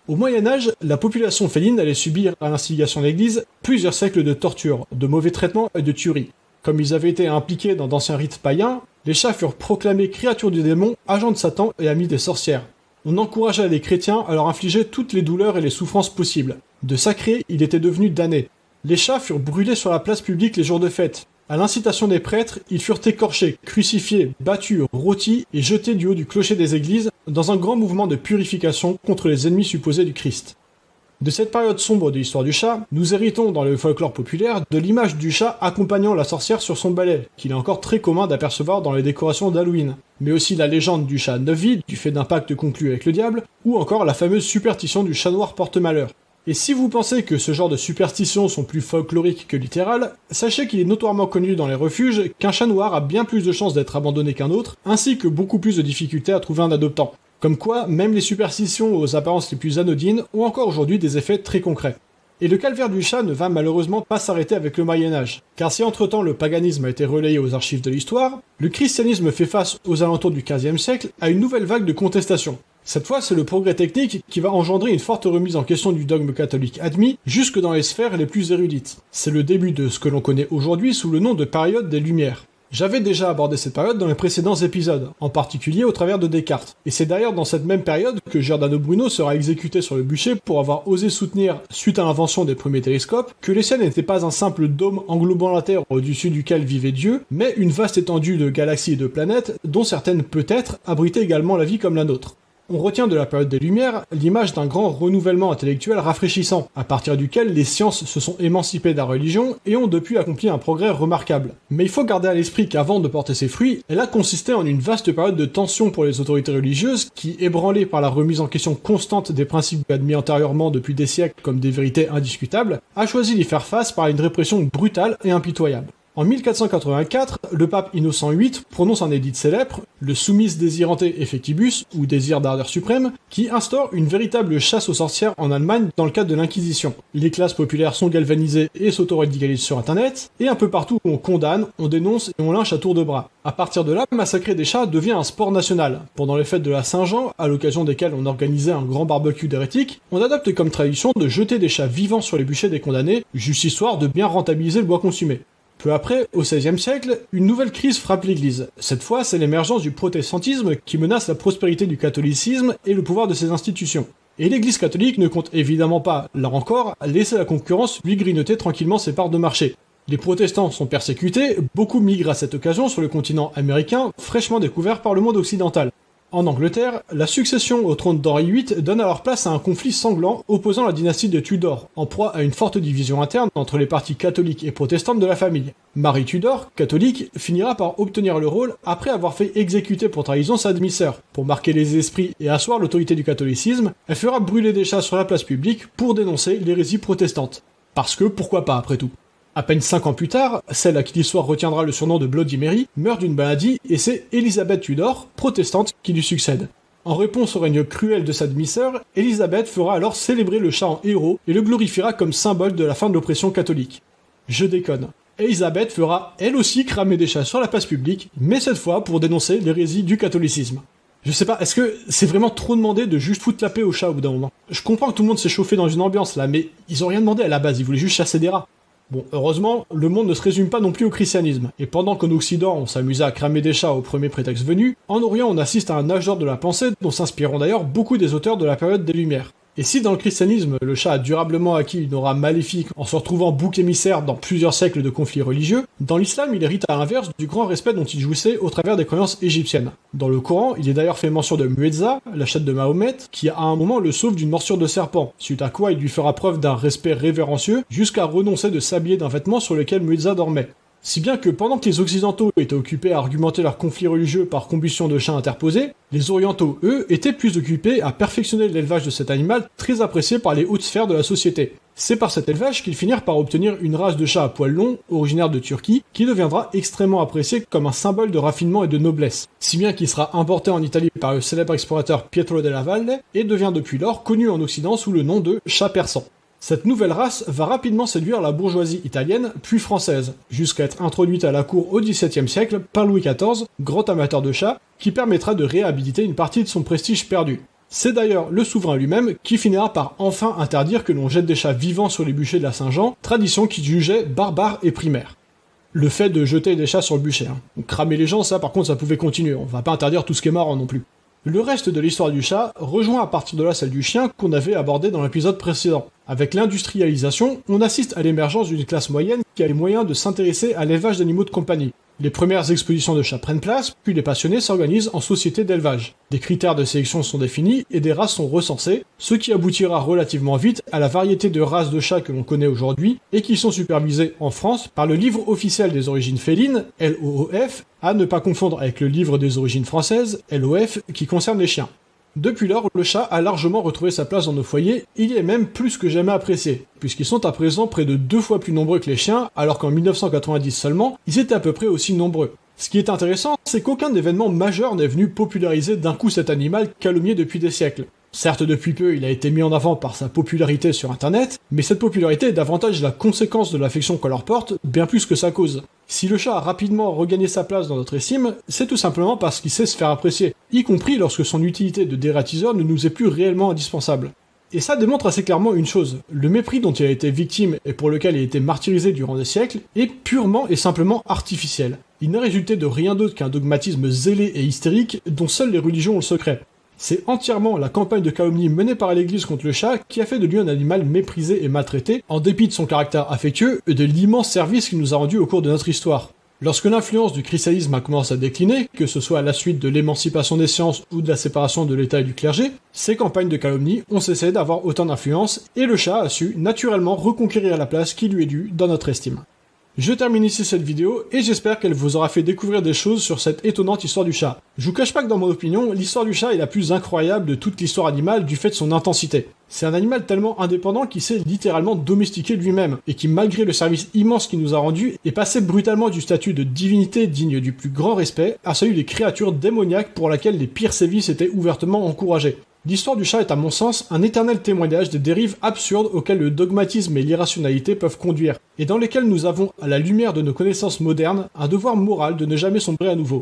Au Moyen-Âge, la population féline allait subir, à l'instigation de l'Église, plusieurs siècles de torture, de mauvais traitements et de tueries. Comme ils avaient été impliqués dans d'anciens rites païens, les chats furent proclamés créatures du démon, agents de Satan et amis des sorcières. On encourageait les chrétiens à leur infliger toutes les douleurs et les souffrances possibles. De sacrés, il était devenu damné. Les chats furent brûlés sur la place publique les jours de fête. À l'incitation des prêtres, ils furent écorchés, crucifiés, battus, rôtis et jetés du haut du clocher des églises dans un grand mouvement de purification contre les ennemis supposés du Christ. De cette période sombre de l'histoire du chat, nous héritons dans le folklore populaire de l'image du chat accompagnant la sorcière sur son balai, qu'il est encore très commun d'apercevoir dans les décorations d'Halloween, mais aussi la légende du chat neuf vides du fait d'un pacte conclu avec le diable, ou encore la fameuse superstition du chat noir porte-malheur. Et si vous pensez que ce genre de superstitions sont plus folkloriques que littérales, sachez qu'il est notoirement connu dans les refuges qu'un chat noir a bien plus de chances d'être abandonné qu'un autre, ainsi que beaucoup plus de difficultés à trouver un adoptant. Comme quoi, même les superstitions aux apparences les plus anodines ont encore aujourd'hui des effets très concrets. Et le calvaire du chat ne va malheureusement pas s'arrêter avec le Moyen-Âge, car si entre-temps le paganisme a été relayé aux archives de l'histoire, le christianisme fait face aux alentours du XVe siècle à une nouvelle vague de contestation. Cette fois, c'est le progrès technique qui va engendrer une forte remise en question du dogme catholique admis, jusque dans les sphères les plus érudites. C'est le début de ce que l'on connaît aujourd'hui sous le nom de période des Lumières. J'avais déjà abordé cette période dans les précédents épisodes, en particulier au travers de Descartes. Et c'est d'ailleurs dans cette même période que Giordano Bruno sera exécuté sur le bûcher pour avoir osé soutenir, suite à l'invention des premiers télescopes, que les ciel n'était pas un simple dôme englobant la Terre au-dessus duquel vivait Dieu, mais une vaste étendue de galaxies et de planètes, dont certaines peut-être abritaient également la vie comme la nôtre. On retient de la période des Lumières l'image d'un grand renouvellement intellectuel rafraîchissant, à partir duquel les sciences se sont émancipées de la religion et ont depuis accompli un progrès remarquable. Mais il faut garder à l'esprit qu'avant de porter ses fruits, elle a consisté en une vaste période de tension pour les autorités religieuses qui, ébranlées par la remise en question constante des principes admis antérieurement depuis des siècles comme des vérités indiscutables, a choisi d'y faire face par une répression brutale et impitoyable. En 1484, le pape Innocent VIII prononce un édit célèbre, le Summis Desirante Effectibus, ou désir d'ardeur suprême, qui instaure une véritable chasse aux sorcières en Allemagne dans le cadre de l'Inquisition. Les classes populaires sont galvanisées et s'autoradicalisent sur internet, et un peu partout on condamne, on dénonce et on lynche à tour de bras. À partir de là, massacrer des chats devient un sport national. Pendant les fêtes de la Saint-Jean, à l'occasion desquelles on organisait un grand barbecue d'hérétiques, on adopte comme tradition de jeter des chats vivants sur les bûchers des condamnés, juste histoire de bien rentabiliser le bois consumé. Peu après, au XVIe siècle, une nouvelle crise frappe l'Église. Cette fois, c'est l'émergence du protestantisme qui menace la prospérité du catholicisme et le pouvoir de ses institutions. Et l'Église catholique ne compte évidemment pas, là encore, laisser la concurrence lui grignoter tranquillement ses parts de marché. Les protestants sont persécutés, beaucoup migrent à cette occasion sur le continent américain, fraîchement découvert par le monde occidental. En Angleterre, la succession au trône d'Henri VIII donne alors place à un conflit sanglant opposant la dynastie de Tudor, en proie à une forte division interne entre les parties catholiques et protestantes de la famille. Marie Tudor, catholique, finira par obtenir le rôle après avoir fait exécuter pour trahison sa demi-sœur. Pour marquer les esprits et asseoir l'autorité du catholicisme, elle fera brûler des chats sur la place publique pour dénoncer l'hérésie protestante. Parce que pourquoi pas après tout. À peine 5 ans plus tard, celle à qui l'histoire retiendra le surnom de Bloody Mary meurt d'une maladie et c'est Elizabeth Tudor, protestante, qui lui succède. En réponse au règne cruel de sa demi-sœur, Elizabeth fera alors célébrer le chat en héros et le glorifiera comme symbole de la fin de l'oppression catholique. Je déconne. Elizabeth fera elle aussi cramer des chats sur la place publique, mais cette fois pour dénoncer l'hérésie du catholicisme. Je sais pas, est-ce que c'est vraiment trop demandé de juste foutre la paix aux chats au bout d'un moment? Je comprends que tout le monde s'est chauffé dans une ambiance là, mais ils ont rien demandé à la base, ils voulaient juste chasser des rats. Bon, heureusement, le monde ne se résume pas non plus au christianisme, et pendant qu'en Occident on s'amusait à cramer des chats au premier prétexte venu, en Orient on assiste à un âge d'or de la pensée dont s'inspireront d'ailleurs beaucoup des auteurs de la période des Lumières. Et si dans le christianisme, le chat a durablement acquis une aura maléfique en se retrouvant bouc émissaire dans plusieurs siècles de conflits religieux, dans l'islam il hérite à l'inverse du grand respect dont il jouissait au travers des croyances égyptiennes. Dans le Coran, il est d'ailleurs fait mention de Muezza, la chatte de Mahomet, qui à un moment le sauve d'une morsure de serpent, suite à quoi il lui fera preuve d'un respect révérencieux jusqu'à renoncer de s'habiller d'un vêtement sur lequel Muezza dormait. Si bien que pendant que les Occidentaux étaient occupés à argumenter leurs conflits religieux par combustion de chats interposés, les Orientaux, eux, étaient plus occupés à perfectionner l'élevage de cet animal très apprécié par les hautes sphères de la société. C'est par cet élevage qu'ils finirent par obtenir une race de chats à poils longs, originaire de Turquie, qui deviendra extrêmement appréciée comme un symbole de raffinement et de noblesse. Si bien qu'il sera importé en Italie par le célèbre explorateur Pietro della Valle et devient depuis lors connu en Occident sous le nom de chat persan. Cette nouvelle race va rapidement séduire la bourgeoisie italienne, puis française, jusqu'à être introduite à la cour au XVIIe siècle par Louis XIV, grand amateur de chats, qui permettra de réhabiliter une partie de son prestige perdu. C'est d'ailleurs le souverain lui-même qui finira par enfin interdire que l'on jette des chats vivants sur les bûchers de la Saint-Jean, tradition qu'il jugeait barbare et primaire. Le fait de jeter des chats sur le bûcher. Donc, cramer les gens, ça par contre ça pouvait continuer, on va pas interdire tout ce qui est marrant non plus. Le reste de l'histoire du chat rejoint à partir de là celle du chien qu'on avait abordé dans l'épisode précédent. Avec l'industrialisation, on assiste à l'émergence d'une classe moyenne qui a les moyens de s'intéresser à l'élevage d'animaux de compagnie. Les premières expositions de chats prennent place, puis les passionnés s'organisent en sociétés d'élevage. Des critères de sélection sont définis et des races sont recensées, ce qui aboutira relativement vite à la variété de races de chats que l'on connaît aujourd'hui et qui sont supervisées en France par le livre officiel des origines félines, LOOF, à ne pas confondre avec le livre des origines françaises, LOF, qui concerne les chiens. Depuis lors, le chat a largement retrouvé sa place dans nos foyers, il y est même plus que jamais apprécié, puisqu'ils sont à présent près de 2 fois plus nombreux que les chiens, alors qu'en 1990 seulement, ils étaient à peu près aussi nombreux. Ce qui est intéressant, c'est qu'aucun événement majeur n'est venu populariser d'un coup cet animal calomnié depuis des siècles. Certes, depuis peu, il a été mis en avant par sa popularité sur internet, mais cette popularité est davantage la conséquence de l'affection qu'on leur porte, bien plus que sa cause. Si le chat a rapidement regagné sa place dans notre estime, c'est tout simplement parce qu'il sait se faire apprécier, y compris lorsque son utilité de dératiseur ne nous est plus réellement indispensable. Et ça démontre assez clairement une chose, le mépris dont il a été victime et pour lequel il a été martyrisé durant des siècles est purement et simplement artificiel. Il n'a résulté de rien d'autre qu'un dogmatisme zélé et hystérique dont seules les religions ont le secret. C'est entièrement la campagne de calomnie menée par l'Église contre le chat qui a fait de lui un animal méprisé et maltraité, en dépit de son caractère affectueux et de l'immense service qu'il nous a rendu au cours de notre histoire. Lorsque l'influence du christianisme a commencé à décliner, que ce soit à la suite de l'émancipation des sciences ou de la séparation de l'État et du clergé, ces campagnes de calomnie ont cessé d'avoir autant d'influence et le chat a su naturellement reconquérir la place qui lui est due dans notre estime. Je termine ici cette vidéo et j'espère qu'elle vous aura fait découvrir des choses sur cette étonnante histoire du chat. Je vous cache pas que dans mon opinion, l'histoire du chat est la plus incroyable de toute l'histoire animale du fait de son intensité. C'est un animal tellement indépendant qui s'est littéralement domestiqué lui-même, et qui malgré le service immense qu'il nous a rendu, est passé brutalement du statut de divinité digne du plus grand respect à celui des créatures démoniaques pour laquelle les pires sévices étaient ouvertement encouragés. L'histoire du chat est à mon sens un éternel témoignage des dérives absurdes auxquelles le dogmatisme et l'irrationalité peuvent conduire, et dans lesquelles nous avons, à la lumière de nos connaissances modernes, un devoir moral de ne jamais sombrer à nouveau.